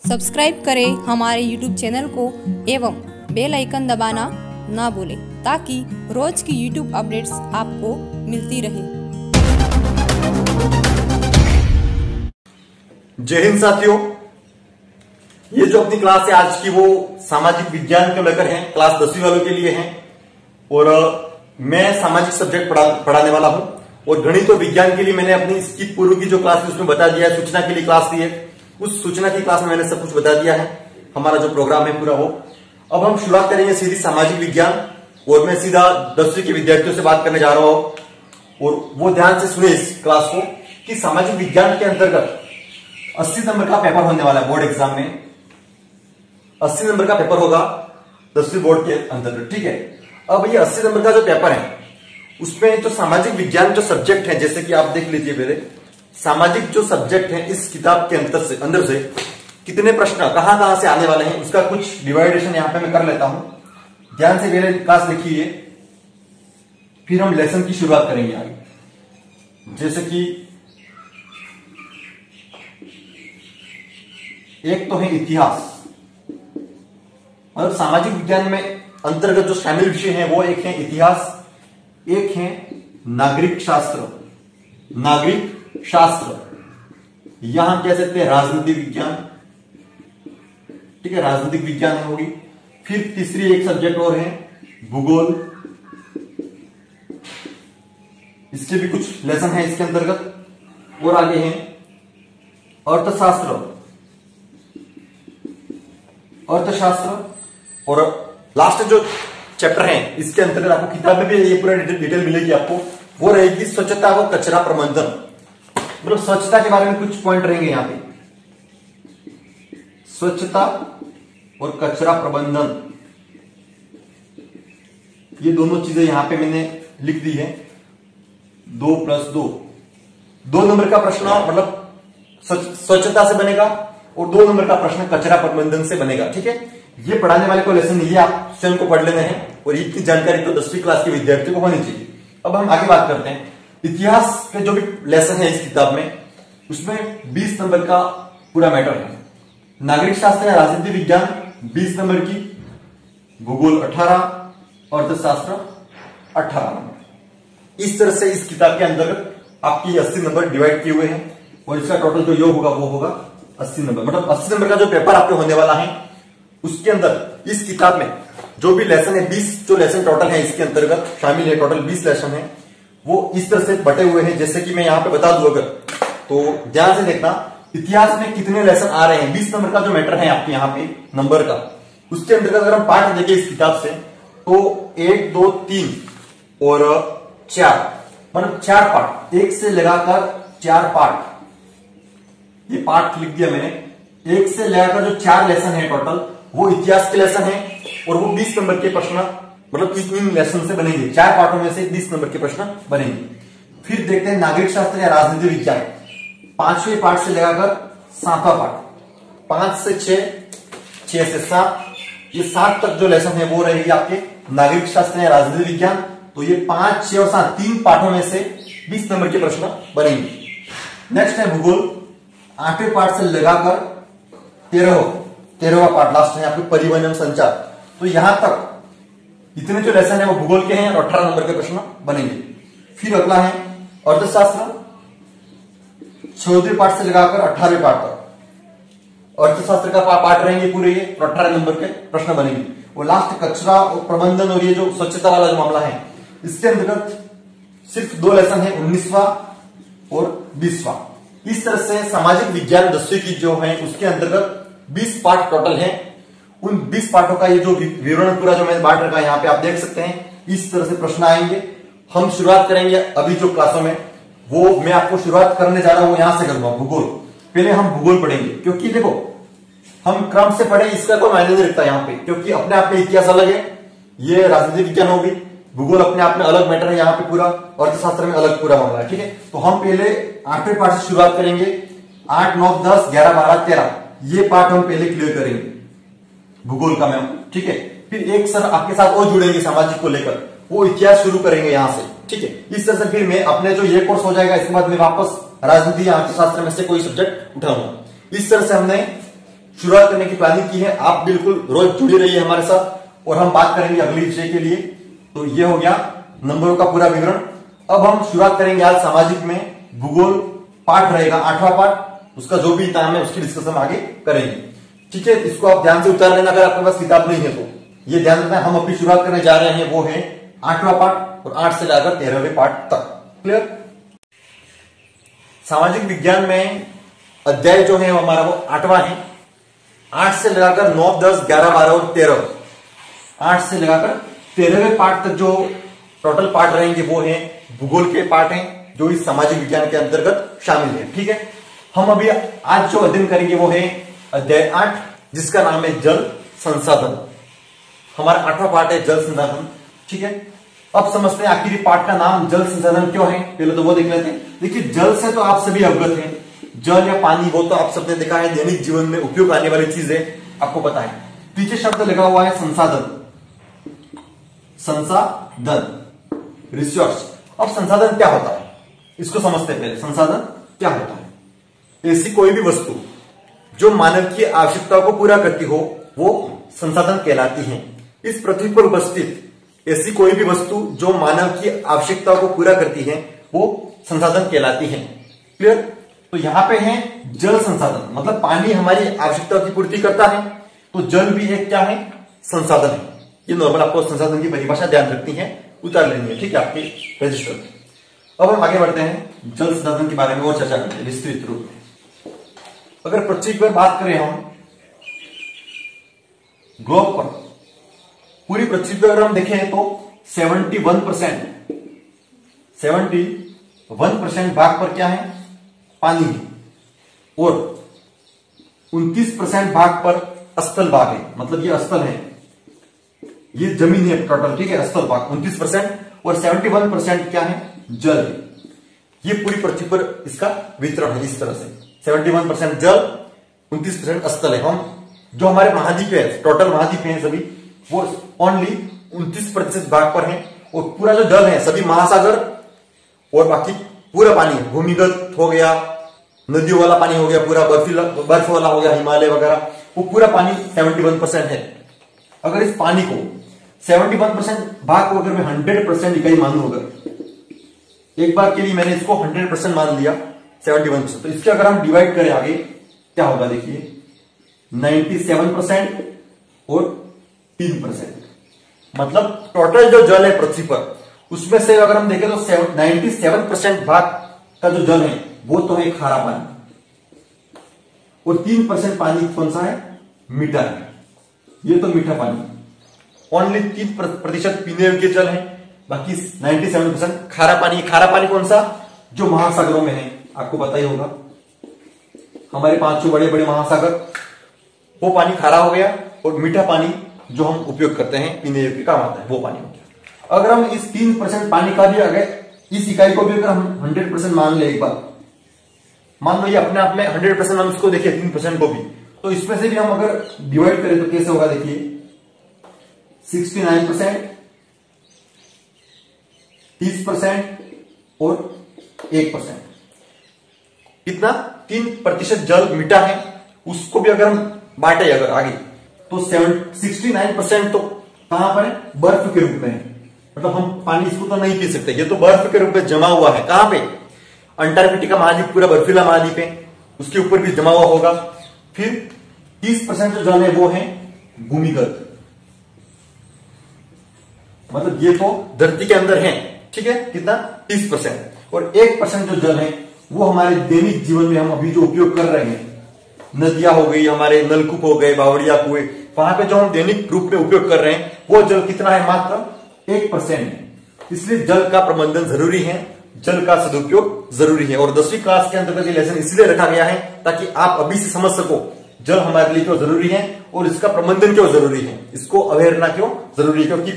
Subscribe करें हमारे YouTube channel को एवं बेल आइकन दबाना ना भूलें ताकि रोज की YouTube अपडेट्स आपको मिलती रहे। जय हिंद साथियों, ये जो अपनी क्लास है आज की वो सामाजिक विज्ञान को लेकर है, क्लास 10वीं वालों के लिए है। और मैं सामाजिक सब्जेक्ट पढ़ाने वाला हूं और गणित और विज्ञान के लिए मैंने अपनी इसकी पूर्व की जो क्लास है उसमें बता दिया है। सूचना के लिए क्लास दी है, उस सूचना की क्लास में मैंने सब कुछ बता दिया है। हमारा जो प्रोग्राम है पूरा वो अब हम शुरुआत करेंगे सीधी सामाजिक विज्ञान। और मैं सीधा 10वीं के विद्यार्थियों से बात करने जा रहा हूं और वो ध्यान से सुने इस क्लास को कि सामाजिक विज्ञान के अंतर्गत 80 नंबर का पेपर होने वाला है। बोर्ड एग्जाम में 80 नंबर का पेपर होगा 10वीं बोर्ड के अंतर्गत, ठीक है। अब ये 80 नंबर का जो पेपर है उसमें जो सामाजिक विज्ञान जो सब्जेक्ट है, जैसे कि आप देख लीजिए पहले सामाजिक जो सब्जेक्ट है इस किताब के अंदर से कितने प्रश्न कहां से आने वाले हैं उसका कुछ डिवाइडेशन यहां पे मैं कर लेता हूं। ध्यान से पहले क्लास देखिए, फिर हम लेसन की शुरुआत करेंगे आगे। जैसे कि एक तो है इतिहास, मतलब सामाजिक विज्ञान में अंतर्गत जो शामिल विषय हैं वो एक है इतिहास, एक है नागरिक शास्त्र। यहां कह सकते हैं राजनीतिक विज्ञान, ठीक है, राजनीतिक विज्ञान होगी। फिर तीसरी एक सब्जेक्ट और है भूगोल, इसके भी कुछ लेसन है इसके अंतर्गत। और आगे है अर्थशास्त्र और लास्ट जो चैप्टर है इसके अंतर्गत आपको किताब में भी ये पूरा डिटेल मिलेगी आपको, वो रहेगी स्वच्छता व कचरा प्रबंधन। मतलब स्वच्छता के बारे में कुछ पॉइंट रहेंगे यहां पे, स्वच्छता और कचरा प्रबंधन, ये दोनों चीजें यहां पे मैंने लिख दी है। 2 नंबर का प्रश्न मतलब स्वच्छता से बनेगा और 2 नंबर का प्रश्न कचरा प्रबंधन से बनेगा, ठीक है। ये पढ़ाने वाले को लेसन ये आप स्वयं को पढ़ लेने हैं और इसकी जानकारी तो 10वीं क्लास के विद्यार्थियों को होनी चाहिए। अब हम आगे बात करते हैं इतिहास के जो भी लेसन है इस किताब में, उसमें 20 नंबर का पूरा मैटर है। नागरिक शास्त्र या राजनीति विज्ञान 20 नंबर की, भूगोल 18, अर्थशास्त्र 18 नंबर। इस तरह से इस किताब के अंतर्गत आपकी 80 नंबर डिवाइड किए हुए हैं और इसका टोटल जो योग होगा वो होगा 80 नंबर। मतलब 80 नंबर का जो पेपर आपके होने वाला है उसके अंदर इस किताब में जो भी लेसन है 20 जो लेसन टोटल है इसके अंतर्गत शामिल है, टोटल 20 लेसन है, वो इस तरह से बटे हुए हैं। जैसे कि मैं यहां पे बता दूं अगर तो ध्यान से देखना, इतिहास में कितने लेसन आ रहे हैं 20 नंबर का जो मैटर है आपके यहाँ पे नंबर का, उसके अंतर्गत अगर हम पार्ट देखें इस किताब से तो 1, 2, 3 और 4, मतलब 4 पार्ट, 1 से लगाकर 4 पार्ट, ये पार्ट लिख दिया मैंने। 1 से लगाकर जो 4 लेसन है टोटल वो इतिहास के लेसन है और वो 20 नंबर के प्रश्न मतलब इन लेसन से बनेंगे। 4 पार्टों में से 20 नंबर के प्रश्न बनेंगे। फिर देखते हैं नागरिक शास्त्र या राजनीति विज्ञान, 5वें पार्ट से लगाकर 7वां पार्ट, 5 से 6, 6 से 7, ये 7 तक जो लेसन है वो रहेगी आपके नागरिक शास्त्र या राजनीति विज्ञान। तो ये 5, 6 और 7 3 पार्टों में से 20 नंबर के प्रश्न बनेंगे। नेक्स्ट है भूगोल, 8वें पार्ट से लगाकर 13वां पार्ट लास्ट है आपके परिवहन एवं संचार। तो यहां तक इतने जो लेसन है वो भूगोल के हैं और 18 नंबर के प्रश्न बनेंगे। फिर अगला है अर्थशास्त्र, 14वें पार्ट से लगाकर 18वें पार्ट तक अर्थशास्त्र का पार्ट रहेंगे पूरे ये और 18 नंबर के प्रश्न बनेंगे। और लास्ट कचरा और प्रबंधन और ये जो स्वच्छता वाला जो मामला है इसके अंतर्गत सिर्फ 2 लेसन है, 19वां और 20वां। इस तरह से सामाजिक विज्ञान 10वीं की जो है उसके अंतर्गत 20 पार्ट टोटल है। उन 20 पार्टों का ये जो विवरण पूरा जो मैंने बांट रखा है यहाँ पे आप देख सकते हैं। इस तरह से प्रश्न आएंगे। हम शुरुआत करेंगे अभी जो क्लासों में वो मैं आपको शुरुआत करने जा रहा हूं यहां से करूंगा भूगोल। पहले हम भूगोल पढ़ेंगे क्योंकि देखो हम क्रम से पढ़े इसका कोई मायने नहीं रखता यहाँ पे, क्योंकि अपने आप में इतिहास अलग है, ये राजनीति विज्ञान होगी, भूगोल अपने आप में अलग मैटर है यहाँ पे पूरा, अर्थशास्त्र में अलग पूरा मामला है, ठीक है। तो हम पहले 8वें पार्ट से शुरुआत करेंगे। 8, 9, 10, 11, 12, 13 ये पार्ट हम पहले क्लियर करेंगे भूगोल का मैम, ठीक है। फिर एक सर आपके साथ और जुड़ेंगे सामाजिक को लेकर, वो इतिहास शुरू करेंगे यहां से, ठीक है। इस तरह से फिर मैं अपने जो ये कोर्स हो जाएगा इसके बाद मैं वापस राजनीति या अर्थशास्त्र में से कोई सब्जेक्ट उठाऊंगा। इस तरह से हमने शुरुआत करने की प्लानिंग की है। आप बिल्कुल रोज जुड़े रहिए हमारे साथ और हम बात करेंगे अगले विषय के लिए। तो ये हो गया नंबरों का पूरा विवरण। अब हम शुरुआत करेंगे आज सामाजिक में। भूगोल पाठ रहेगा 8वां पाठ, उसका जो भी नाम है उसकी डिस्कशन आगे करेंगे। ठीक है, इसको आप ध्यान से उतार लेना अगर आपके पास किताब नहीं है तो। ये ध्यान रखना, हम अपनी शुरुआत करने जा रहे हैं वो है 8वां पाठ और 8 से लेकर 13वें पाठ तक। क्लियर? सामाजिक विज्ञान में अध्याय जो है हमारा वो 8वां है। 8 से लगाकर 9, 10, 11, 12 और 13, 8 से लगाकर 13वें पाठ तक जो टोटल पाठ रहेंगे वो है भूगोल के पाठ हैं, जो इस सामाजिक विज्ञान के अंतर्गत शामिल है। ठीक है, हम अभी आज जो अध्ययन करेंगे वो है अध्याय 8, जिसका नाम है जल संसाधन। हमारा 8वां पाठ है जल संसाधन। ठीक है, अब समझते हैं आखिर पाठ का नाम जल संसाधन क्यों है। पहले तो वो देख लेते हैं। देखिए, जल से तो आप सभी अवगत हैं, जल या पानी वो तो आप सबने देखा है, दैनिक जीवन में उपयोग आने वाली चीज है, आपको पता है। पीछे शब्द लगा हुआ है संसाधन, संसाधन रिसोर्स। अब संसाधन क्या होता है इसको समझते हैं पहले। संसाधन क्या होता है? ऐसी कोई भी वस्तु जो मानव की आवश्यकता को पूरा करती हो वो संसाधन कहलाती है। इस पृथ्वी पर उपस्थित ऐसी कोई भी वस्तु जो मानव की आवश्यकता को पूरा करती है वो संसाधन कहलाती है। क्लियर? तो यहां पे है जल संसाधन, मतलब पानी हमारी आवश्यकता की पूर्ति करता है, तो जल भी एक क्या है? संसाधन है। ये नॉर्मल आपको संसाधन की परिभाषा ध्यान रखनी है, उतार लेनी है। ठीक है, आपके रजिस्टर में। अब हम आगे बढ़ते हैं, जल संसाधन के बारे में और चर्चा करते हैं विस्तृत रूप में। अगर पृथ्वी पर बात करें हम ग्लोब पर, पूरी पृथ्वी पर अगर हम देखें तो 71% भाग पर क्या है? पानी है, और 29% भाग पर स्थल भाग है, मतलब ये स्थल है, ये जमीन है टोटल। ठीक है, स्थल भाग 29% और 71% क्या है? जल है। ये पूरी पृथ्वी पर इसका वितरण है इस तरह से, 71% जल, 29% स्थल है। हम जो हमारे महाद्वीप है, टोटल महाद्वीप है सभी, वो ओनली 29% भाग पर है, और पूरा जो जल है सभी महासागर और बाकी पूरा पानी भूमिगत हो गया, नदियों वाला पानी हो गया, पूरा बर्फ वाला हो गया, हिमालय वगैरह, वो पूरा पानी 71% है। अगर इस पानी को 71% भाग को अगर मैं 100% इकाई मानूं, अगर एक बार के लिए मैंने इसको 100% मान लिया 71%, तो इसके अगर हम डिवाइड करें आगे क्या होगा? देखिए 97% और 3%, मतलब टोटल जो जल है पृथ्वी पर उसमें से अगर हम देखें तो 97% भाग का जो जल है वो तो है खारा पानी, और 3% पानी कौन सा है? मीठा है। ये तो मीठा पानी, ओनली 3% पीने योग्य जल है, बाकी 97% खारा पानी। खारा पानी कौन सा? जो महासागरों में है, आपको पता ही होगा, हमारे 5 बड़े बड़े महासागर, वो पानी खारा हो गया, और मीठा पानी जो हम उपयोग करते हैं पीने योग्य काम आता है वो पानी हो गया। अगर हम इस 3% पानी का भी अगर इस इकाई को भी अगर हम 100% मान ले, एक बार मान लो ये अपने आप में 100%, हम इसको देखिए 3% को भी, तो इसमें से भी हम अगर डिवाइड करें तो कैसे होगा? देखिए 69%, 30% और 1%, कितना? 3% जल मीठा है, उसको भी अगर हम बांटे अगर आगे तो 69% तो कहां पर है? बर्फ के रूप में है, मतलब हम पानी इसको तो नहीं पी सकते, ये तो बर्फ के रूप में जमा हुआ है। कहां पे? अंटार्कटिका महाद्वीप, पूरा बर्फीला महाद्वीप है, उसके ऊपर भी जमा हुआ होगा। फिर 30% जो जल है वो है भूमिगत, मतलब ये तो धरती के अंदर है। ठीक है, कितना? 30%, और 1% जो जल है वो हमारे दैनिक जीवन में हम अभी जो उपयोग कर रहे हैं, नदियां हो गई, हमारे नलकूप हो गए, बावड़िया कुएं, वहां पे जो हम दैनिक रूप में उपयोग कर रहे हैं वो जल कितना है? मात्र 1% है। इसलिए जल का प्रबंधन जरूरी है, जल का सदुपयोग जरूरी है। और 10वीं क्लास के अंतर्गत ये लेसन इसलिए रखा गया है ताकि आप अभी से समझ सको जल हमारे लिए क्यों जरूरी है और इसका प्रबंधन क्यों जरूरी है, इसको अवेयर करना क्यों जरूरी है। क्योंकि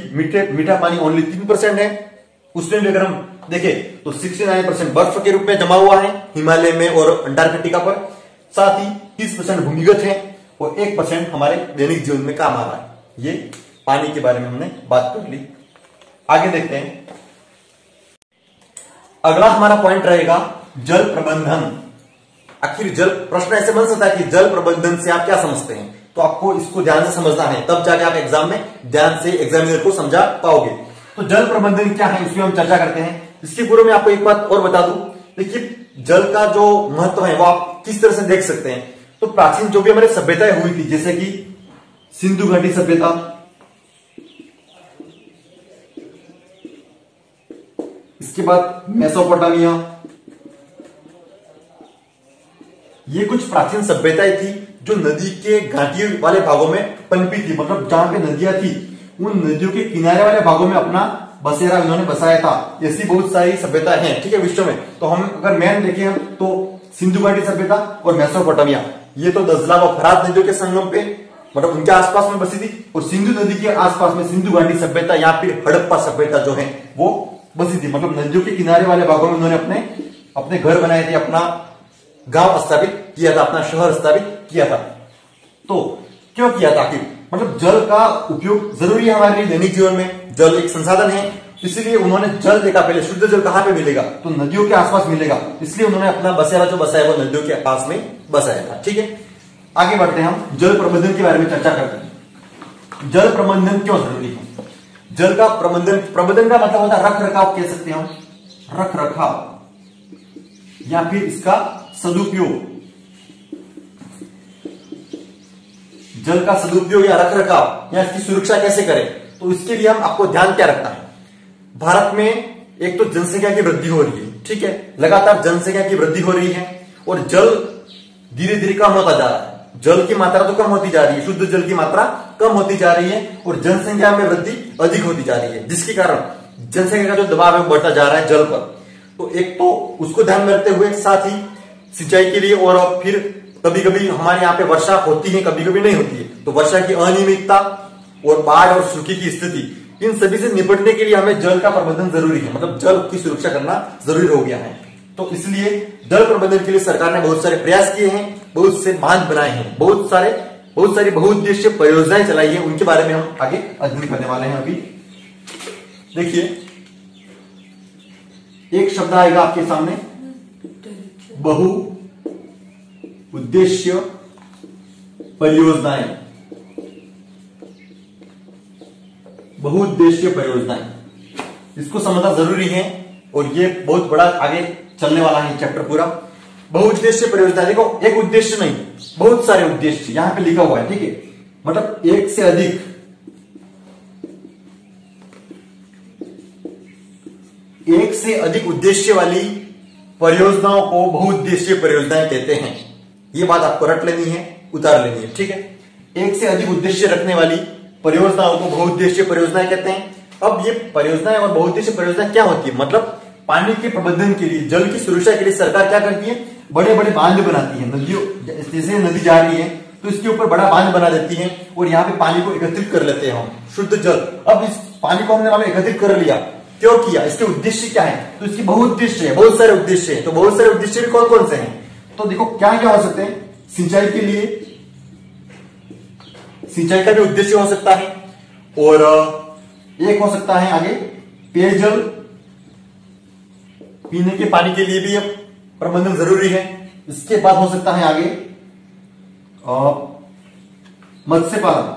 मीठा पानी ओनली 3% है, उसमें भी अगर हम देखें तो 69% बर्फ के रूप में जमा हुआ है हिमालय में और अंटार्कटिका पर, साथ ही 30% भूमिगत है और 1% हमारे दैनिक जीवन में काम आ रहा है। ये पानी के बारे में हमने बात कर ली। आगे देखते हैं, अगला हमारा पॉइंट रहेगा जल प्रबंधन। आखिर जल प्रश्न ऐसे बन सकता है कि जल प्रबंधन से आप क्या समझते हैं, तो आपको इसको ध्यान से समझना है, तब जाके आप एग्जाम में ध्यान से एग्जामिनर को समझा पाओगे। तो जल प्रबंधन क्या है इसमें हम चर्चा करते हैं। इसके पूर्व में आपको एक बात और बता दूं, देखिए जल का जो महत्व है वो आप किस तरह से देख सकते हैं। तो प्राचीन जो भी हमारी सभ्यताएं हुई थी, जैसे कि सिंधु घाटी सभ्यता, इसके बाद मेसोपोटामिया, ये कुछ प्राचीन सभ्यताएं थी जो नदी के घाटी वाले भागों में पनपी थी, मतलब जहां पे नदियां थी उन नदियों के किनारे वाले भागों में अपना बसेरा इन्होंने बसाया था। ऐसी बहुत सारी सभ्यता हैं, ठीक है, विश्व में। तो हम अगर मेन देखें हम तो सिंधु घाटी सभ्यता और मेसोपोटामिया, ये तो दजला व फरात नदियों के संगम पे, मतलब उनके आसपास में बसी थी। और सिंधु नदी के आसपास में सिंधु घाटी सभ्यता या फिर हड़प्पा सभ्यता जो है वो बसी थी, मतलब नदियों के किनारे वाले भागों में उन्होंने अपने घर बनाए थे, अपना गांव स्थापित किया था, अपना शहर स्थापित किया था। तो क्यों किया था आखिर, मतलब जल का उपयोग जरूरी है हमारे लिए दैनिक जीवन में, जल एक संसाधन है, इसलिए उन्होंने जल देखा पहले। शुद्ध जल कहां पे मिलेगा, तो नदियों के आसपास मिलेगा, इसलिए उन्होंने अपना बसेरा जो बसाया वो नदियों के पास में बसाया था। ठीक है, आगे बढ़ते हैं, हम जल प्रबंधन के बारे में चर्चा करते हैं। जल प्रबंधन क्यों जरूरी है। जल का प्रबंधन का मतलब होता है रख रखाव, कह सकते हैं हम, रख रखाव या फिर इसका सदुपयोग। जल का सदुपयोग या रख रखाव या इसकी सुरक्षा कैसे करें, तो इसके लिए हम आपको ध्यान क्या रखना है। भारत में एक तो जनसंख्या की वृद्धि हो रही है, ठीक है, लगातार जनसंख्या की वृद्धि हो रही है और जल धीरे धीरे कम होता जा रहा है। जल की मात्रा तो कम होती जा रही है, शुद्ध जल की मात्रा कम होती जा रही है और जनसंख्या में वृद्धि अधिक होती जा रही है, जिसके कारण जनसंख्या का जो दबाव है बढ़ता जा रहा है जल पर। तो एक तो उसको ध्यान में रखते हुए, साथ ही सिंचाई के लिए, और फिर कभी कभी हमारे यहाँ पे वर्षा होती है, कभी कभी नहीं होती है, तो वर्षा की अनियमितता और बाढ़ और सूखे की स्थिति, इन सभी से निपटने के लिए हमें जल का प्रबंधन जरूरी है, मतलब जल की सुरक्षा करना जरूरी हो गया है। तो इसलिए जल प्रबंधन के लिए सरकार ने बहुत सारे प्रयास किए हैं, बहुत से बांध बनाए हैं, बहुत सारी बहुउद्देशीय परियोजनाएं चलाई है, उनके बारे में हम आगे अध्ययन करने वाले हैं। अभी देखिए एक शब्द आएगा आपके सामने, बहुउद्देशीय परियोजनाएं। बहुउद्देशीय परियोजनाएं, इसको समझना जरूरी है और ये बहुत बड़ा आगे चलने वाला है चैप्टर पूरा। बहुउद्देशीय परियोजना, देखो एक उद्देश्य नहीं, बहुत सारे उद्देश्य यहां पे लिखा हुआ है, ठीक है, मतलब एक से अधिक उद्देश्य वाली परियोजनाओं को बहुउद्देशीय परियोजनाएं कहते हैं। ये बात आपको रट लेनी है, उतार लेनी है, ठीक है। एक से अधिक उद्देश्य रखने वाली परियोजनाओं को बहुउद्देशीय परियोजनाएं कहते हैं। अब ये परियोजनाएं और बहुउद्देशीय परियोजनाएं क्या होती है, मतलब पानी के प्रबंधन के लिए, जल की सुरक्षा के लिए सरकार क्या करती है, बड़े बड़े बांध बनाती है। नदियों, जैसे नदी जा रही है तो इसके ऊपर बड़ा बांध बना देती है और यहाँ पे पानी को एकत्रित कर लेते हैं हम, शुद्ध जल। अब इस पानी को हमने मान लो एकत्रित कर लिया, क्यों किया, इसके उद्देश्य क्या है, तो इसकी बहुउद्देश्य है, बहुत सारे उद्देश्य है। तो बहुत सारे उद्देश्य कौन कौन से हैं, तो देखो क्या क्या हो सकते हैं। सिंचाई के लिए, सिंचाई का भी उद्देश्य हो सकता है, और एक हो सकता है आगे पेयजल, पीने के पानी के लिए भी प्रबंधन जरूरी है। इसके बाद हो सकता है आगे मत्स्य पालन,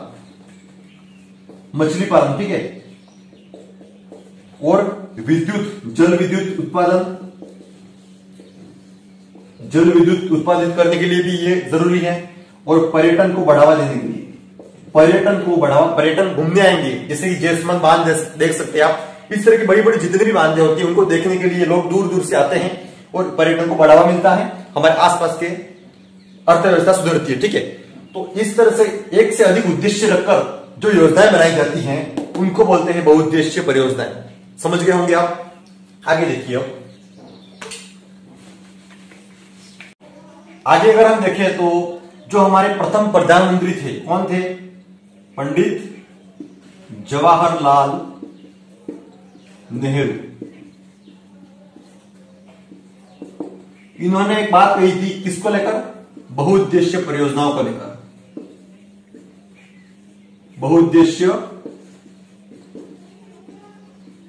मछली पालन, ठीक है, और विद्युत, जल विद्युत उत्पादन, जल विद्युत उत्पादित करने के लिए भी ये जरूरी है, और पर्यटन को बढ़ावा देने के लिए, पर्यटन घूमने आएंगे, जैसे कि जैसमंद बांध देख सकते हैं आप। इस तरह की बड़ी बड़ी जितनी भी बांधे होती है उनको देखने के लिए लोग दूर दूर से आते हैं और पर्यटन को बढ़ावा मिलता है, हमारे आसपास के अर्थव्यवस्था सुधरती है, ठीक है। तो इस तरह से एक से अधिक उद्देश्य रखकर जो योजनाएं बनाई जाती हैं उनको बोलते हैं बहुउद्देशीय परियोजनाएं। समझ गए होंगे आप। आगे देखिए, आगे अगर हम देखें तो जो हमारे प्रथम प्रधानमंत्री थे, कौन थे, पंडित जवाहरलाल नेहरू। इन्होंने एक बात कही थी, किसको लेकर, बहुउद्देशीय परियोजनाओं को लेकर। बहुउद्देशीय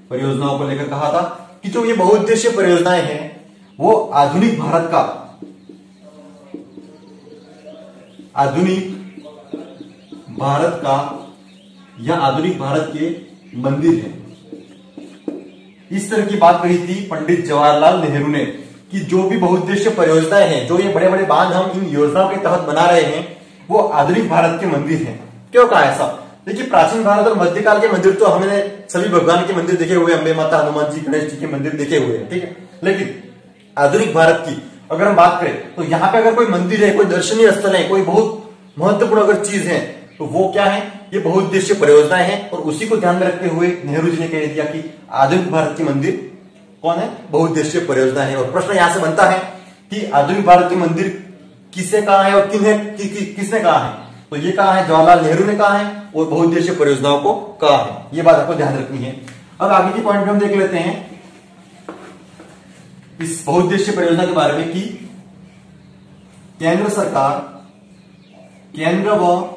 परियोजनाओं को लेकर कहा था कि जो ये बहुउद्देशीय परियोजनाएं हैं वो आधुनिक भारत का आधुनिक भारत का या आधुनिक भारत के मंदिर हैं। इस तरह की बात कही थी पंडित जवाहरलाल नेहरू ने कि जो भी बहुउद्देशीय परियोजनाएं हैं, जो ये बड़े बड़े बांध हम इन योजनाओं के तहत बना रहे हैं, वो आधुनिक भारत के मंदिर हैं। क्यों कहा ऐसा? देखिए, प्राचीन भारत और मध्यकाल के मंदिर तो हमने सभी भगवान के मंदिर देखे हुए, अम्बे माता, हनुमान जी, गणेश जी के मंदिर देखे हुए हैं, ठीक है। लेकिन आधुनिक भारत की अगर हम बात करें तो यहाँ पे अगर कोई मंदिर है, कोई दर्शनीय स्थल है, कोई बहुत महत्वपूर्ण अगर चीज है, तो वो क्या है? ये बहुउद्देशीय परियोजनाएं हैं। और उसी को ध्यान में रखते हुए नेहरू जी ने कह दिया कि आधुनिक भारत के मंदिर कौन है? बहुउद्देशीय परियोजना है। और प्रश्न यहां से बनता है कि आधुनिक भारत के मंदिर किसे कहा है और किसने कहा है? तो ये कहा है, जवाहरलाल नेहरू ने कहा है और बहुउद्देशीय परियोजनाओं को कहा है। ये बात आपको ध्यान रखनी है। अब आगे की पॉइंट हम देख लेते हैं इस बहुउद्देशीय परियोजना के बारे में कि केंद्र सरकार, केंद्र व,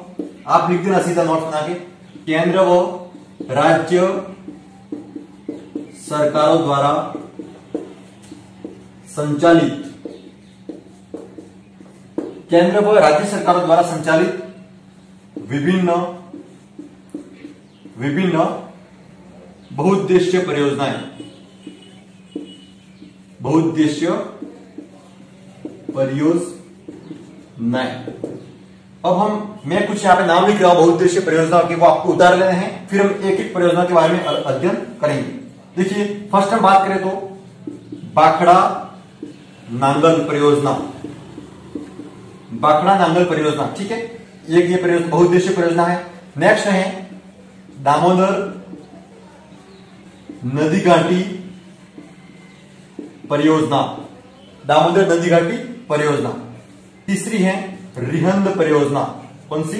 आप लिख देना सीधा नोट बना के, केंद्र व राज्य सरकारों द्वारा संचालित, केंद्र व राज्य सरकारों द्वारा संचालित विभिन्न बहुउद्देशीय परियोजनाएं, बहुउद्देशीय परियोजनाएं। अब मैं कुछ यहाँ पे नाम लिख रहा हूं बहुउद्देशीय परियोजनाओं के, वो आपको उतार लेने हैं, फिर हम एक एक परियोजना के बारे में अध्ययन करेंगे। देखिए, फर्स्ट हम बात करें तो भाखड़ा नांगल परियोजना, भाखड़ा नांगल परियोजना, ठीक है। एक ये परियोजना बहुउद्देशीय परियोजना है। नेक्स्ट है दामोदर नदी घाटी परियोजना, दामोदर नदी घाटी परियोजना। तीसरी है रिहंद परियोजना, कौन सी?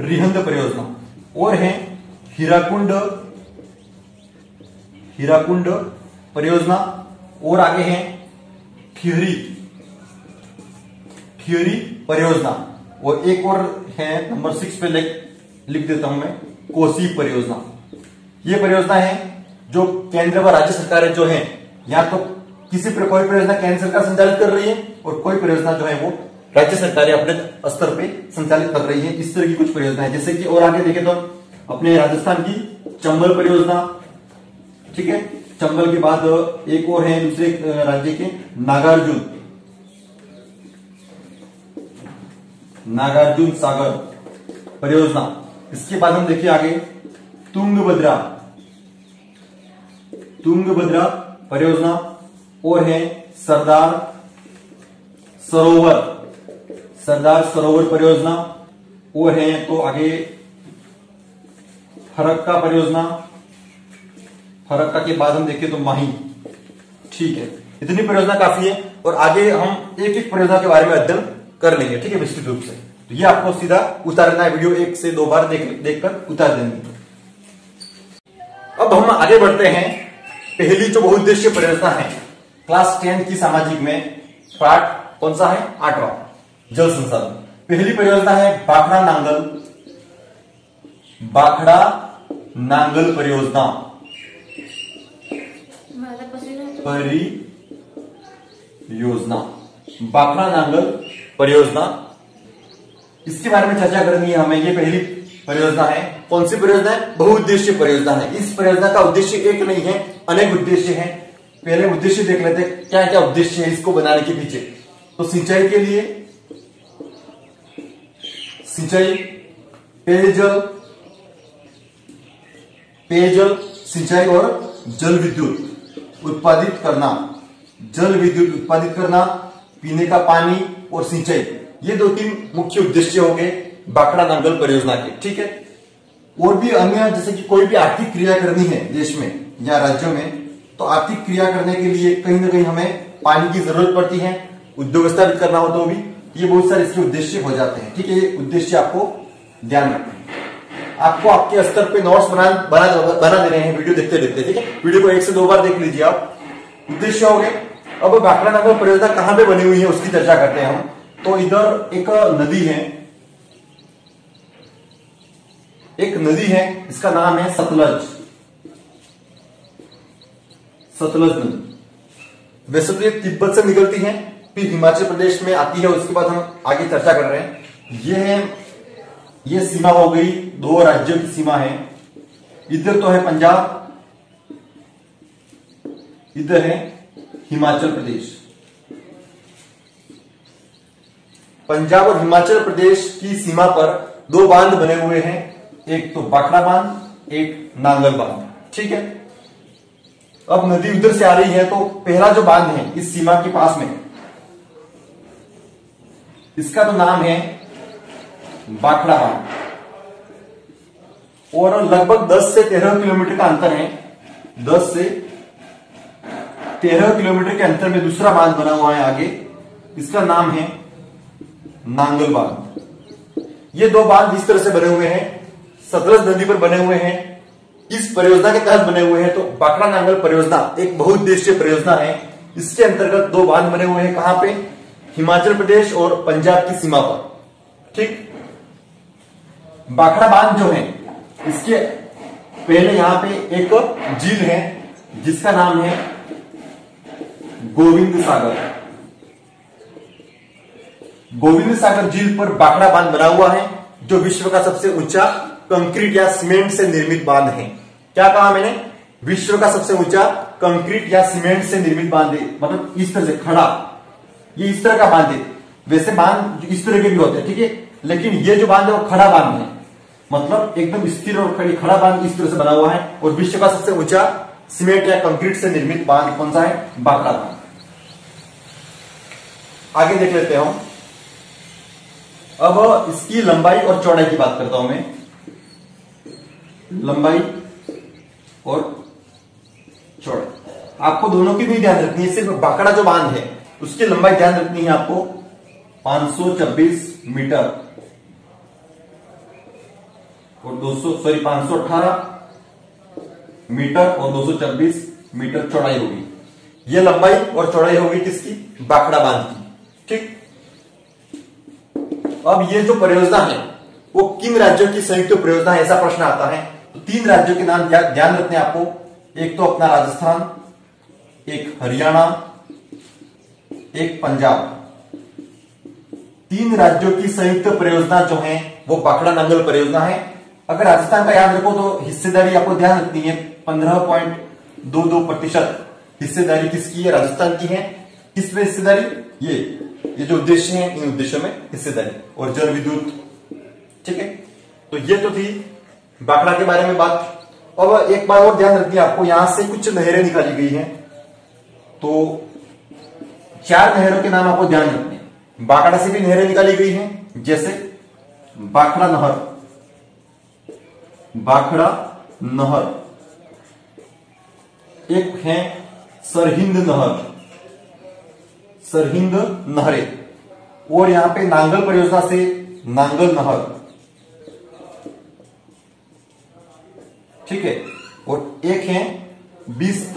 रिहंद परियोजना। और है हीराकुंड परियोजना। और आगे है ठिहरी परियोजना। और एक और है नंबर 6 पे लिख देता हूं मैं, कोसी परियोजना। ये परियोजना है जो केंद्र व राज्य सरकारें जो है, या तो किसी पर कोई परियोजना केंद्र सरकार संचालित कर रही है और कोई परियोजना जो है वो राज्य सरकारें अपने स्तर पे संचालित कर रही है। इस तरह की कुछ परियोजना है। जैसे कि और आगे देखें तो अपने राजस्थान की चंबल परियोजना, ठीक है। चंबल के बाद एक और है दूसरे राज्य के नागार्जुन सागर परियोजना। इसके बाद हम देखिए आगे तुंगभद्रा परियोजना। और है सरदार सरोवर परियोजना। और है तो आगे फरक्का परियोजना। फरक्का के बाद हम देखें तो माही, ठीक है। इतनी परियोजना काफी है और आगे हम एक एक परियोजना के बारे में अध्ययन कर लेंगे, ठीक है, विस्तृत रूप से। तो ये आपको सीधा उतारना है, वीडियो 1 से 2 बार देखकर उतार देंगे। अब हम आगे बढ़ते हैं। पहली जो बहुउद्देशीय परियोजना है क्लास 10 की सामाजिक में, पार्ट कौन सा है? 8वां, जल संसाधन। पहली परियोजना है भाखड़ा नांगल परियोजना। भाखड़ा नांगल परियोजना, इसके बारे में चर्चा करनी है हमें। ये पहली परियोजना है। कौन सी परियोजना है? बहुउद्देशीय परियोजना है। इस परियोजना का उद्देश्य एक नहीं है, अनेक उद्देश्य हैं। पहले उद्देश्य देख लेते हैं, क्या क्या उद्देश्य है इसको बनाने के पीछे। तो सिंचाई के लिए पेयजल सिंचाई और जल विद्युत उत्पादित करना, पीने का पानी और सिंचाई, ये 2-3 मुख्य उद्देश्य हो गए भाखड़ा नांगल परियोजना के, ठीक है। और भी अन्य, जैसे कि कोई भी आर्थिक क्रिया करनी है देश में या राज्यों में, तो आर्थिक क्रिया करने के लिए कहीं ना कहीं हमें पानी की जरूरत पड़ती है। उद्योग स्थापित करना हो तो भी ये बहुत सारे इसके उद्देश्य हो जाते हैं, ठीक है। ये उद्देश्य आपको ध्यान रखना है। आपको आपके स्तर पे नोट्स बना दे रहे हैं वीडियो देखते देखते, ठीक है। वीडियो को 1 से 2 बार देख लीजिए आप। उद्देश्य हो गए। अब भाखड़ा नांगल परियोजना कहां पे बनी हुई है उसकी चर्चा करते हैं हम। तो इधर एक नदी है, इसका नाम है सतलज नदी। वैसे तो ये तिब्बत से निकलती है, फिर हिमाचल प्रदेश में आती है, उसके बाद हम आगे चर्चा कर रहे हैं। ये सीमा हो गई, दो राज्यों की सीमा है। इधर तो है पंजाब, इधर है हिमाचल प्रदेश। पंजाब और हिमाचल प्रदेश की सीमा पर दो बांध बने हुए हैं, एक तो बाखड़ा बांध, एक नांगल बांध। ठीक है, अब नदी उधर से आ रही है, तो पहला जो बांध है इस सीमा के पास में, इसका तो नाम है बाखड़ा बांध, और लगभग 10 से 13 किलोमीटर का अंतर है। 10 से 13 किलोमीटर के अंतर में दूसरा बांध बना हुआ है आगे, इसका नाम है नांगल बांध। ये दो बांध इस तरह से बने हुए हैं, सतलज नदी पर बने हुए हैं, इस परियोजना के तहत बने हुए हैं। तो बाखड़ा नांगल परियोजना एक बहुउद्देशीय परियोजना है। इसके अंतर्गत दो बांध बने हुए हैं, कहां पे? हिमाचल प्रदेश और पंजाब की सीमा पर। ठीक, बाखड़ा बांध जो है, इसके पहले यहां पे एक झील है जिसका नाम है गोविंद सागर। गोविंद सागर झील पर बाखड़ा बांध बना हुआ है, जो विश्व का सबसे ऊंचा कंक्रीट या सीमेंट से निर्मित बांध है। क्या कहा मैंने? विश्व का सबसे ऊंचा कंक्रीट या सीमेंट से निर्मित बांध है, मतलब इस तरह से खड़ा, ये इस तरह का बांध है। वैसे बांध इस तरह के भी होते हैं, ठीक है, लेकिन ये जो बांध है वो खड़ा बांध है, मतलब एकदम स्थिर और खड़ा बांध इस तरह से बना हुआ है। और विश्व का सबसे ऊंचा सीमेंट या कंक्रीट से निर्मित बांध कौन सा है? बाखड़ा बांध। आगे देख लेते हैं हम। अब इसकी लंबाई और चौड़ाई की बात करता हूं मैं। लंबाई और चौड़ाई आपको दोनों की भी ध्यान रखनी है, सिर्फ बाखड़ा जो बांध है उसकी लंबाई ध्यान रखनी है आपको, 526 मीटर और 518 मीटर और 226 मीटर चौड़ाई होगी। यह लंबाई और चौड़ाई होगी किसकी? बाखड़ा बांध की। ठीक, अब ये जो परियोजना है वो किन राज्यों की संयुक्त परियोजना है, ऐसा प्रश्न आता है। तो 3 राज्यों के नाम ध्यान रखने आपको, एक तो अपना राजस्थान, एक हरियाणा, एक पंजाब। 3 राज्यों की संयुक्त परियोजना जो है वो बाखड़ा नांगल परियोजना है। अगर राजस्थान का याद रखो तो हिस्सेदारी आपको ध्यान रखनी है, 15.22% हिस्सेदारी किसकी है? राजस्थान की है। किसमें हिस्सेदारी? ये जो उद्देश्य है, इन उद्देश्यों में हिस्सेदारी और जल विद्युत। ठीक है, तो ये तो थी बाखड़ा के बारे में बात। अब एक बात और ध्यान रखनी है आपको, यहां से कुछ नहरें निकाली गई हैं, तो 4 नहरों के नाम आपको ध्यान रखने हैं। बाखड़ा से भी नहरें निकाली गई हैं, जैसे बाखड़ा नहर, बाखड़ा नहर, एक है सरहिंद नहर, सरहिंद नहरें, और यहां पे नांगल परियोजना से नांगल नहर। ठीक है, और एक है बिस्त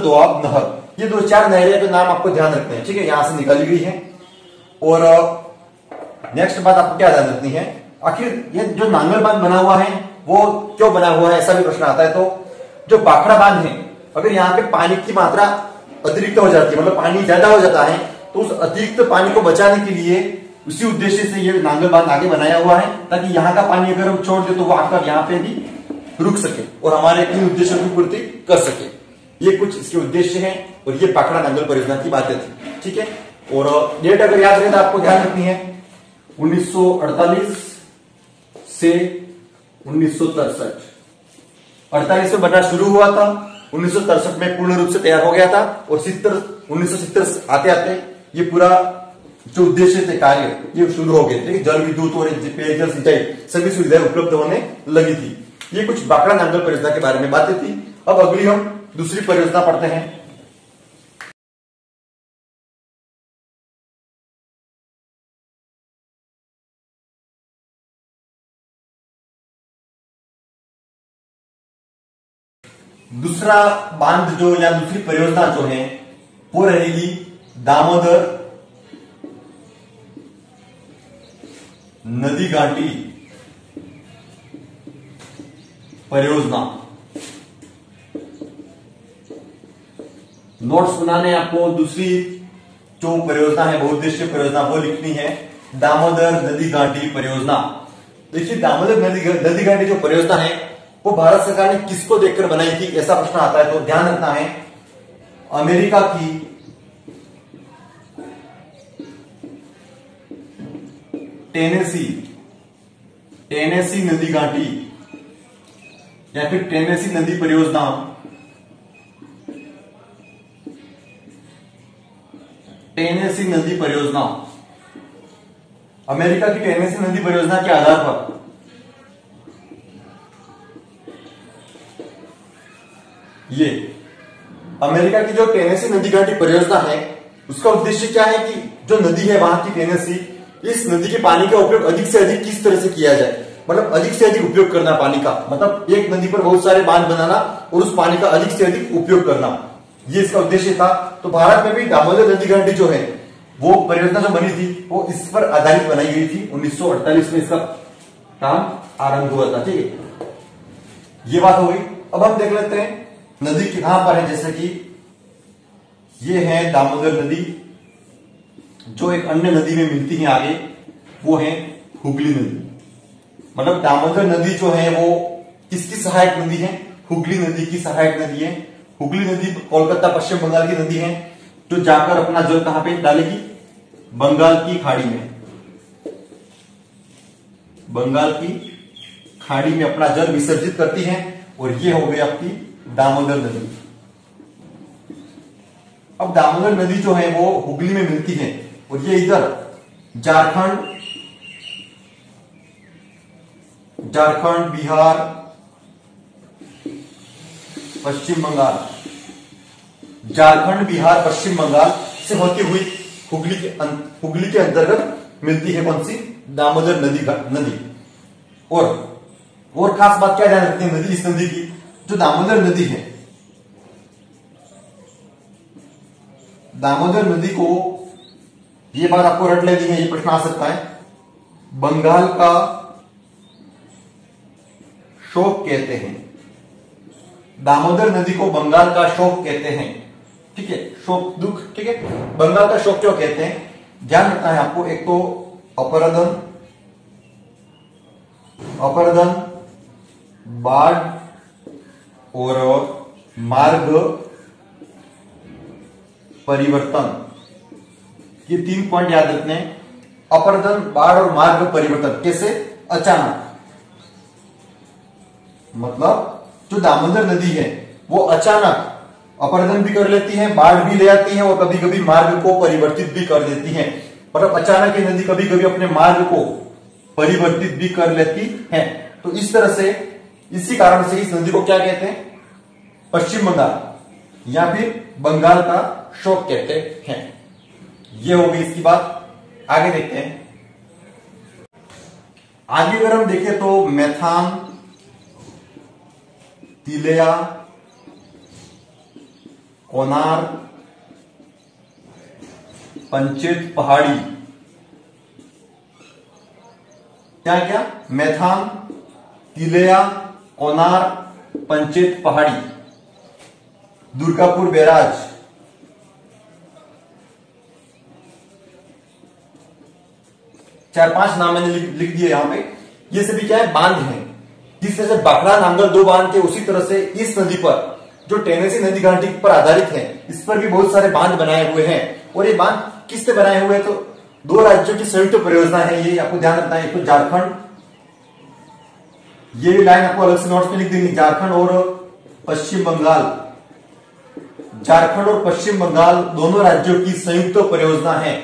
दोआब नहर। ये 2-4 नहरें के नाम आपको ध्यान रखते हैं। ठीक है, यहां से निकाली गई है। और नेक्स्ट बात आपको क्या ध्यान रखनी है, आखिर ये जो नांगल बांध बना हुआ है वो क्यों बना हुआ है, ऐसा भी प्रश्न आता है। तो जो बाखड़ा बांध है, अगर यहाँ पे पानी की मात्रा अतिरिक्त हो जाती है, मतलब पानी ज्यादा हो जाता है, तो उस अतिरिक्त पानी को बचाने के लिए उसी उद्देश्य से ये नांगल बांध आगे बनाया हुआ है, ताकि यहाँ का पानी अगर हम छोड़ दे तो वो आकर यहाँ पे भी रुक सके और हमारे इन उद्देश्यों की पूर्ति कर सके। ये कुछ इसके उद्देश्य हैं, और ये बाखड़ा नांगल परियोजना की बातें थी। ठीक है, और डेट अगर याद रहे तो आपको ध्यान रखनी है, 1948 से 1963। 48 में बनना शुरू हुआ था, 1963 में पूर्ण रूप से तैयार हो गया था, और 1970 आते आते ये पूरा जो उद्देश्य थे कार्य ये शुरू हो गए थे। जल विद्युत और पेयजल सिंचाई सभी सुविधाएं उपलब्ध होने लगी थी। ये कुछ बाखड़ा नांगल परियोजना के बारे में बातें थी। अब अगली हम दूसरी परियोजना पढ़ते हैं। दूसरा बांध जो या दूसरी परियोजना जो है वो रहेगी दामोदर नदी घाटी परियोजना। नोट्स बनाने आपको दूसरी जो परियोजना है, बहुउद्देशीय परियोजना, वो लिखनी है दामोदर नदी घाटी परियोजना। देखिए दामोदर नदी घाटी जो परियोजना है वो भारत सरकार ने किसको देखकर बनाई थी, ऐसा प्रश्न आता है तो ध्यान रखना है अमेरिका की टेनेसी नदी घाटी या फिर टेनेसी नदी परियोजना, टेनेसी नदी परियोजना, अमेरिका की टेनेसी नदी परियोजना के आधार पर ये अमेरिका की जो टेनेसी नदी घाटी परियोजना है उसका उद्देश्य क्या है कि जो नदी है वहां की टेनेसी, इस नदी के पानी का उपयोग अधिक से अधिक किस तरह से किया जाए, मतलब अधिक से अधिक उपयोग करना पानी का, मतलब एक नदी पर बहुत सारे बांध बनाना और उस पानी का अधिक से अधिक उपयोग करना, ये इसका उद्देश्य था। तो भारत में भी दामोदर नदी घाटी जो है वो परियोजना जो बनी थी वो इस पर आधारित बनाई गई थी। 1948 में इसका काम आरंभ हुआ था। ठीक है, ये बात हो गई। अब हम देख लेते हैं नदी कहां पर है। जैसे कि ये है दामोदर नदी, जो एक अन्य नदी में मिलती है आगे, वो है हुगली नदी। मतलब दामोदर नदी जो है वो किसकी सहायक नदी है, हुगली नदी की सहायक नदी है। हुगली नदी कोलकाता पश्चिम बंगाल की नदी है जो जाकर अपना जल कहां पे डालेगी, बंगाल की खाड़ी में, बंगाल की खाड़ी में अपना जल विसर्जित करती है। और ये हो गई आपकी दामोदर नदी। अब दामोदर नदी जो है वो हुगली में मिलती है और ये इधर झारखंड, बिहार, पश्चिम बंगाल, झारखंड, बिहार, पश्चिम बंगाल से होती हुई हुगली के अंतर्गत मिलती है कौन सी, दामोदर नदी। और खास बात क्या ध्यान रखते हैं नदी, इस नदी की जो दामोदर नदी है, दामोदर नदी को, ये बात आपको रट लेनी है, ये प्रश्न आ सकता है, बंगाल का शोक कहते हैं। दामोदर नदी को बंगाल का शोक कहते हैं। ठीक है, शोक, दुख। ठीक है, बंगाल का शोक क्यों कहते हैं, ध्यान रखना है आपको। एक तो अपरदन, बाढ़ और मार्ग परिवर्तन, ये 3 पॉइंट याद रखने हैं। अपरदन, बाढ़ और मार्ग परिवर्तन कैसे, अचानक, मतलब जो दामोदर नदी है वो अचानक अपरदन भी कर लेती है, बाढ़ भी ले आती है और कभी कभी मार्ग को परिवर्तित भी कर देती है। मतलब अचानक ये नदी कभी कभी अपने मार्ग को परिवर्तित भी कर लेती है। तो इस तरह से, इसी कारण से इस नदी को क्या कहते हैं, पश्चिम बंगाल या फिर बंगाल का शोक कहते हैं। ये होगी इसकी बात। आगे देखते हैं। आगे अगर हम देखें तो मैथान, तिलैया, कोनार, पंचेत पहाड़ी, क्या क्या, मैथान, तिलैया, कोनार, पंचेत पहाड़ी, दुर्गापुर बैराज, 4-5 नाम मैंने लिख दिए यहां पे। ये सभी क्या है, बांध हैं। जिस तरह से बाखड़ा नांगल 2 बांध थे, उसी तरह से इस नदी पर जो टेनेसी नदी घाटी पर आधारित है, इस पर भी बहुत सारे बांध बनाए हुए हैं। और ये बांध किससे बनाए हुए हैं, तो 2 राज्यों की संयुक्त परियोजना है, ये आपको ध्यान रखना है। तो झारखंड, ये लाइन आपको अलग से नोट्स में लिख देंगे, झारखंड और पश्चिम बंगाल, झारखंड और पश्चिम बंगाल दोनों राज्यों की संयुक्त परियोजना है।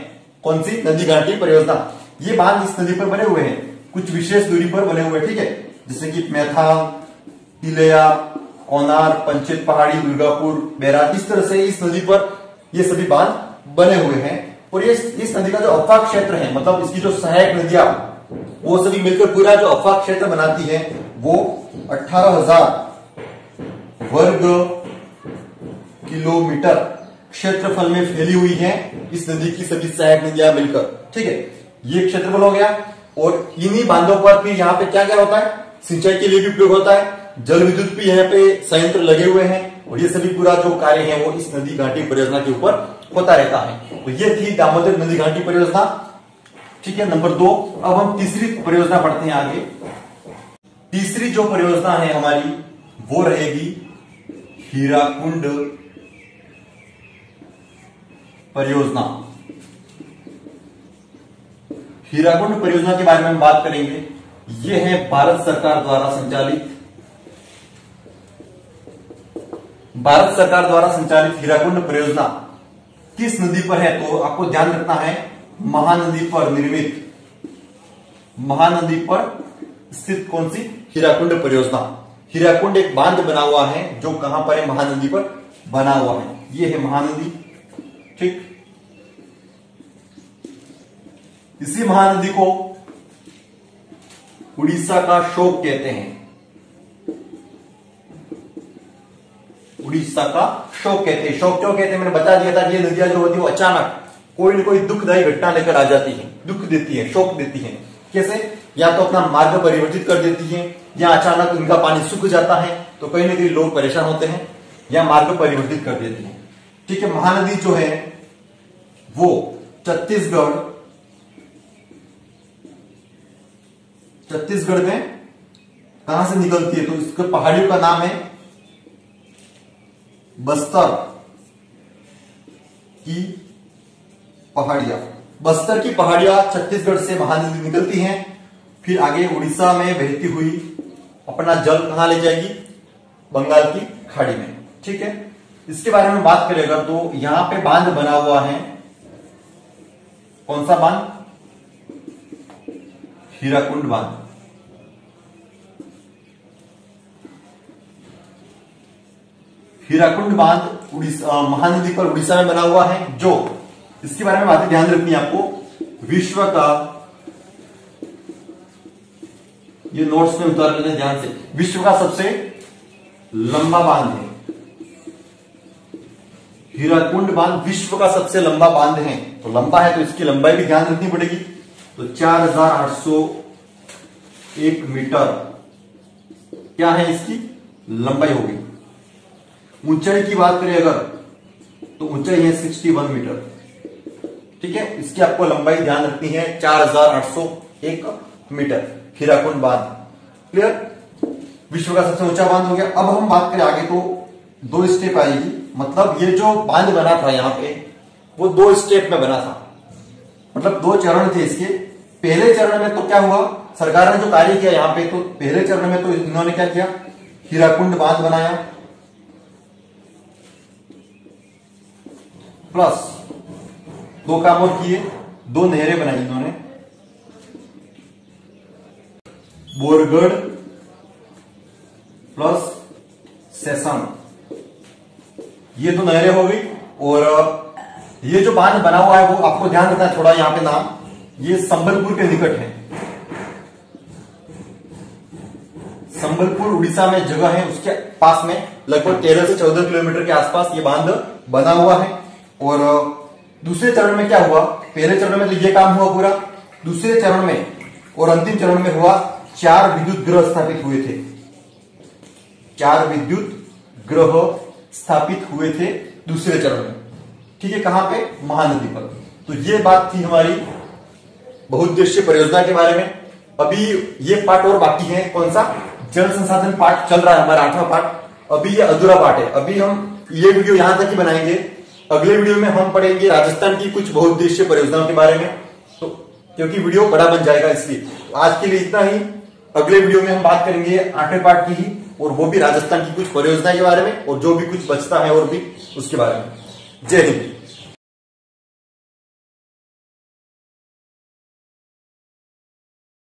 कौन सी, नदी घाटी परियोजना। ये बांध इस नदी पर बने हुए हैं, कुछ विशेष दूरी पर बने हुए। ठीक है, जैसे कि मैथान, तिलैया, कोनार, पंचेत पहाड़ी, दुर्गापुर बैराज, इस तरह से इस नदी पर ये सभी बांध बने हुए हैं। और ये इस नदी का जो अफाक क्षेत्र है, मतलब इसकी जो सहायक नदियां, वो सभी मिलकर पूरा जो अफाक क्षेत्र बनाती है वो 18,000 वर्ग किलोमीटर क्षेत्रफल में फैली हुई है इस नदी की सभी सहायक नदियां मिलकर। ठीक है, ये क्षेत्रफल हो गया। और इन्हीं बांधों पर भी यहाँ पे क्या क्या होता है, सिंचाई के लिए भी उपयोग होता है, जल विद्युत भी यहाँ पे संयंत्र लगे हुए हैं और ये सभी पूरा जो कार्य है वो इस नदी घाटी परियोजना के ऊपर होता रहता है। तो ये थी दामोदर नदी घाटी परियोजना, ठीक है, नंबर 2। अब हम तीसरी परियोजना पढ़ते हैं आगे। तीसरी जो परियोजना है हमारी वो रहेगी हीराकुंड परियोजना। हीराकुंड परियोजना के बारे में हम बात करेंगे। यह है भारत सरकार द्वारा संचालित हीराकुंड परियोजना किस नदी पर है? तो आपको ध्यान रखना है, महानदी पर निर्मित, महानदी पर स्थित कौन सी? हीराकुंड परियोजना। हीराकुंड एक बांध बना हुआ है जो कहां पर है? महानदी पर बना हुआ है। ये है महानदी, ठीक। इसी महानदी को उड़ीसा का शोक कहते हैं। उड़ीसा का शोक कहते हैं। शोक क्यों कहते हैं? मैंने बता दिया था कि ये नदियां जो होती है वो अचानक कोई न कोई दुखदायी घटना लेकर आ जाती है, दुख देती है, शोक देती है। कैसे? या तो अपना मार्ग परिवर्तित कर देती है, या अचानक इनका पानी सूख जाता है तो कहीं ना कहीं लोग परेशान होते हैं, या मार्ग परिवर्तित कर देती है, ठीक है। महानदी जो है वो छत्तीसगढ़ में कहां से निकलती है? तो इसके पहाड़ियों का नाम है बस्तर की पहाड़ियां। बस्तर की पहाड़ियां छत्तीसगढ़ से महानदी निकलती हैं, फिर आगे उड़ीसा में बहती हुई अपना जल कहां ले जाएगी? बंगाल की खाड़ी में, ठीक है। इसके बारे में बात करेगा तो यहां पे बांध बना हुआ है, कौन सा बांध? हीराकुंड बांध। हीराकुंड बांध उड़ीसा, महानदी पर उड़ीसा में बना हुआ है, जो इसके बारे में बातें ध्यान रखनी है आपको। विश्व का, ये नोट्स में उतार लेते हैं ध्यान से, विश्व का सबसे लंबा बांध है हीराकुंड बांध। विश्व का सबसे लंबा बांध है, तो लंबा है तो इसकी लंबाई भी ध्यान रखनी पड़ेगी। तो 4801 मीटर क्या है इसकी लंबाई होगी। ऊंचाई की बात करें अगर तो ऊंचाई है 61 मीटर, ठीक है। इसकी आपको लंबाई ध्यान रखनी है 4801 मीटर, हीराकुंड बांध। क्लियर? विश्व का सबसे ऊंचा बांध हो गया। अब हम बात करें आगे तो 2 स्टेप आएगी, मतलब ये जो बांध बना था यहां पे वो 2 स्टेप में बना था, मतलब 2 चरण थे इसके। पहले चरण में तो क्या हुआ, सरकार ने जो कार्य किया यहां पे, तो पहले चरण में तो इन्होंने क्या किया? हीराकुंड बांध बनाया, प्लस 2 काम और किए, 2 नहरें बनाई इन्होंने, बोरगढ़ प्लस सेसन, ये 2 नहरें हो गई। और ये जो बांध बना हुआ है वो आपको ध्यान रखना है थोड़ा, यहां पे नाम, ये संबलपुर के निकट है। संबलपुर उड़ीसा में जगह है, उसके पास में लगभग 13 से 14 किलोमीटर के आसपास ये बांध बना हुआ है। और दूसरे चरण में क्या हुआ? पहले चरण में तो ये काम हुआ पूरा, दूसरे चरण में और अंतिम चरण में हुआ 4 विद्युत ग्रह स्थापित हुए थे। 4 विद्युत ग्रह स्थापित हुए थे दूसरे चरण में, ठीक है। कहां पे? महानदी पर। तो ये बात थी हमारी बहुउद्देशीय परियोजना के बारे में। अभी ये पार्ट और बाकी है, कौन सा? जल संसाधन पार्ट चल रहा है हमारा 8वां पार्ट, अभी ये अधूरा पार्ट है। अभी हम ये वीडियो यहां तक ही बनाएंगे, अगले वीडियो में हम पढ़ेंगे राजस्थान की कुछ बहुउद्देशीय परियोजनाओं के बारे में, तो क्योंकि वीडियो बड़ा बन जाएगा इसलिए। तो आज के लिए इतना ही। अगले वीडियो में हम बात करेंगे 8वें पार्ट की ही, और वो भी राजस्थान की कुछ परियोजना के बारे में, और जो भी कुछ बचता है और भी उसके बारे में। जय हिंद।